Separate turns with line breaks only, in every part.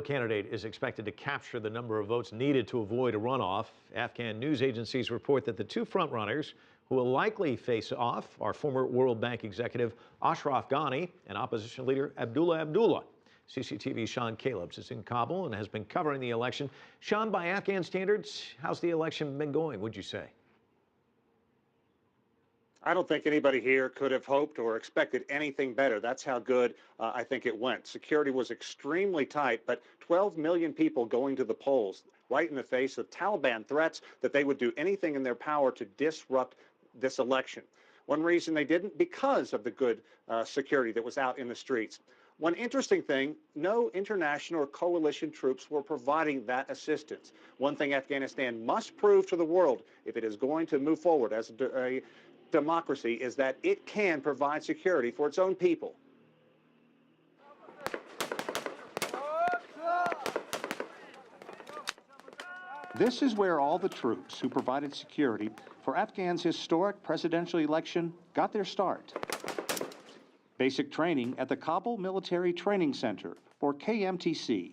Candidate is expected to capture the number of votes needed to avoid a runoff. Afghan news agencies report that the two frontrunners who will likely face off are former World Bank executive Ashraf Ghani and opposition leader Abdullah Abdullah. CCTV's Sean Callebs is in Kabul and has been covering the election. Sean, by Afghan standards, how's the election been going, would you say?
I don't think anybody here could have hoped or expected anything better. That's how good I think it went. Security was extremely tight, but 12 million people going to the polls right in the face of Taliban threats that they would do anything in their power to disrupt this election. One reason they didn't, because of the good security that was out in the streets. One interesting thing, no international or coalition troops were providing that assistance. One thing Afghanistan must prove to the world if it is going to move forward as a democracy is that it can provide security for its own people.
This is where all the troops who provided security for Afghan's historic presidential election got their start. Basic training at the Kabul Military Training Center, or KMTC.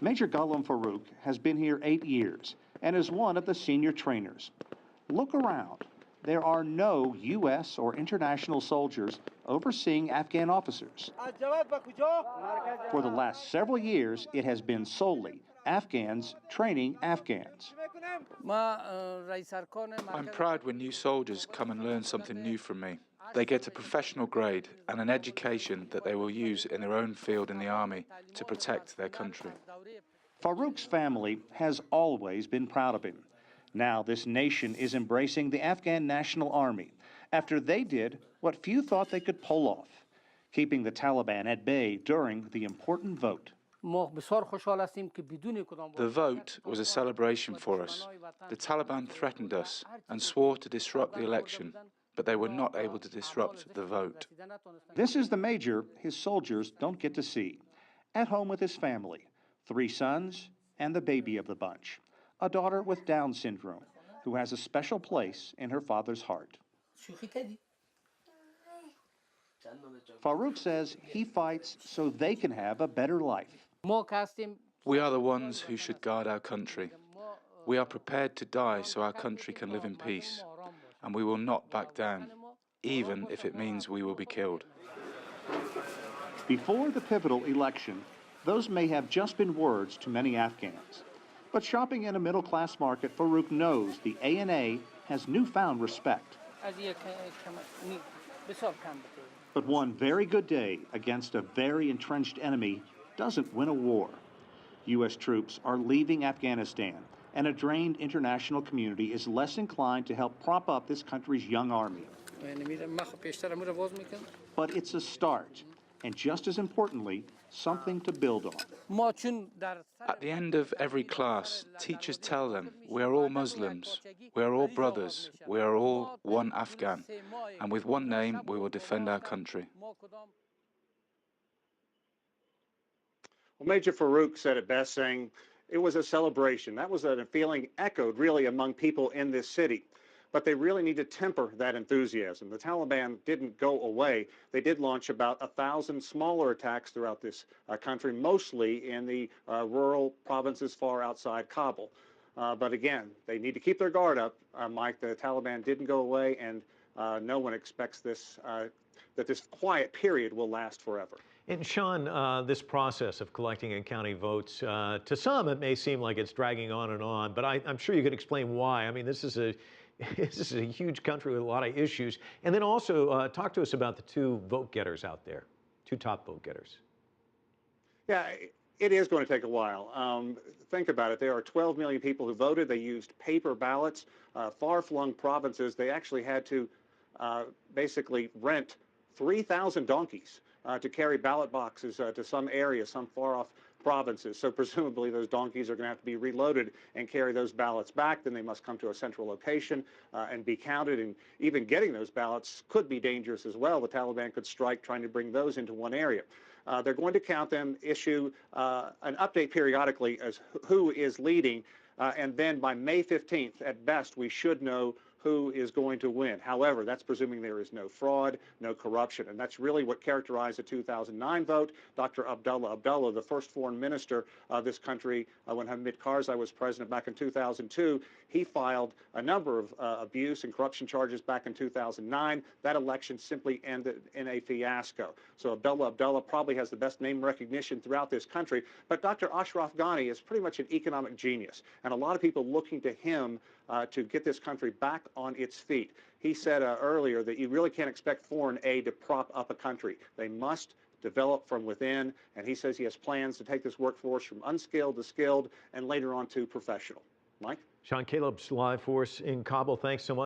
Major Ghulam Farouk has been here 8 years and is one of the senior trainers. Look around. There are no U.S. or international soldiers overseeing Afghan officers. For the last several years, it has been solely Afghans training Afghans.
I'm proud when new soldiers come and learn something new from me. They get a professional grade and an education that they will use in their own field in the army to protect their country.
Farouk's family has always been proud of him. Now this nation is embracing the Afghan National Army after they did what few thought they could pull off, keeping the Taliban at bay during the important vote.
The vote was a celebration for us. The Taliban threatened us and swore to disrupt the election, but they were not able to disrupt the vote.
This is the major his soldiers don't get to see. At home with his family, 3 sons and the baby of the bunch. A daughter with Down syndrome, who has a special place in her father's heart. Farouk says he fights so they can have a better life.
We are the ones who should guard our country. We are prepared to die so our country can live in peace, and we will not back down, even if it means we will be killed.
Before the pivotal election, those may have just been words to many Afghans. But shopping in a middle-class market, Farouk knows the ANA has newfound respect. But one very good day against a very entrenched enemy doesn't win a war. U.S. troops are leaving Afghanistan, and a drained international community is less inclined to help prop up this country's young army. But it's a start, and just as importantly, something to build on.
At the end of every class, teachers tell them, we are all Muslims, we are all brothers, we are all one Afghan, and with one name we will defend our country.
Well, Major Farouk said it best, saying it was a celebration. That was a feeling echoed really among people in this city. But they really need to temper that enthusiasm. The Taliban didn't go away. They did launch about 1,000 smaller attacks throughout this country, mostly in the rural provinces far outside Kabul. But again, they need to keep their guard up, Mike. The Taliban didn't go away, and no one expects this that this quiet period will last forever.
And Sean, this process of collecting and counting votes, to some it may seem like it's dragging on and on, but I'm sure you could explain why. I mean, this is a huge country with a lot of issues. And then also talk to us about the 2 vote getters out there, 2 top vote getters.
Yeah, it is going to take a while. Think about it. There are 12 million people who voted. They used paper ballots. Far-flung provinces, they actually had to basically rent 3,000 donkeys to carry ballot boxes to some areas, some far-off provinces. So presumably those donkeys are going to have to be reloaded and carry those ballots back. Then they must come to a central location and be counted. And even getting those ballots could be dangerous as well. The Taliban could strike trying to bring those into one area. They're going to count them, issue an update periodically as who is leading. And then by May 15th, at best, we should know who is going to win. However, that's presuming there is no fraud, no corruption, and that's really what characterized the 2009 vote. Dr. Abdullah Abdullah, the first foreign minister of this country when Hamid Karzai was president back in 2002, he filed a number of abuse and corruption charges back in 2009. That election simply ended in a fiasco. So Abdullah Abdullah probably has the best name recognition throughout this country, but Dr. Ashraf Ghani is pretty much an economic genius, and a lot of people looking to him to get this country back on its feet. He said earlier that you really can't expect foreign aid to prop up a country. They must develop from within, and he says he has plans to take this workforce from unskilled to skilled and later on to professional. Mike?
Sean Callebs live for us in Kabul. Thanks so much.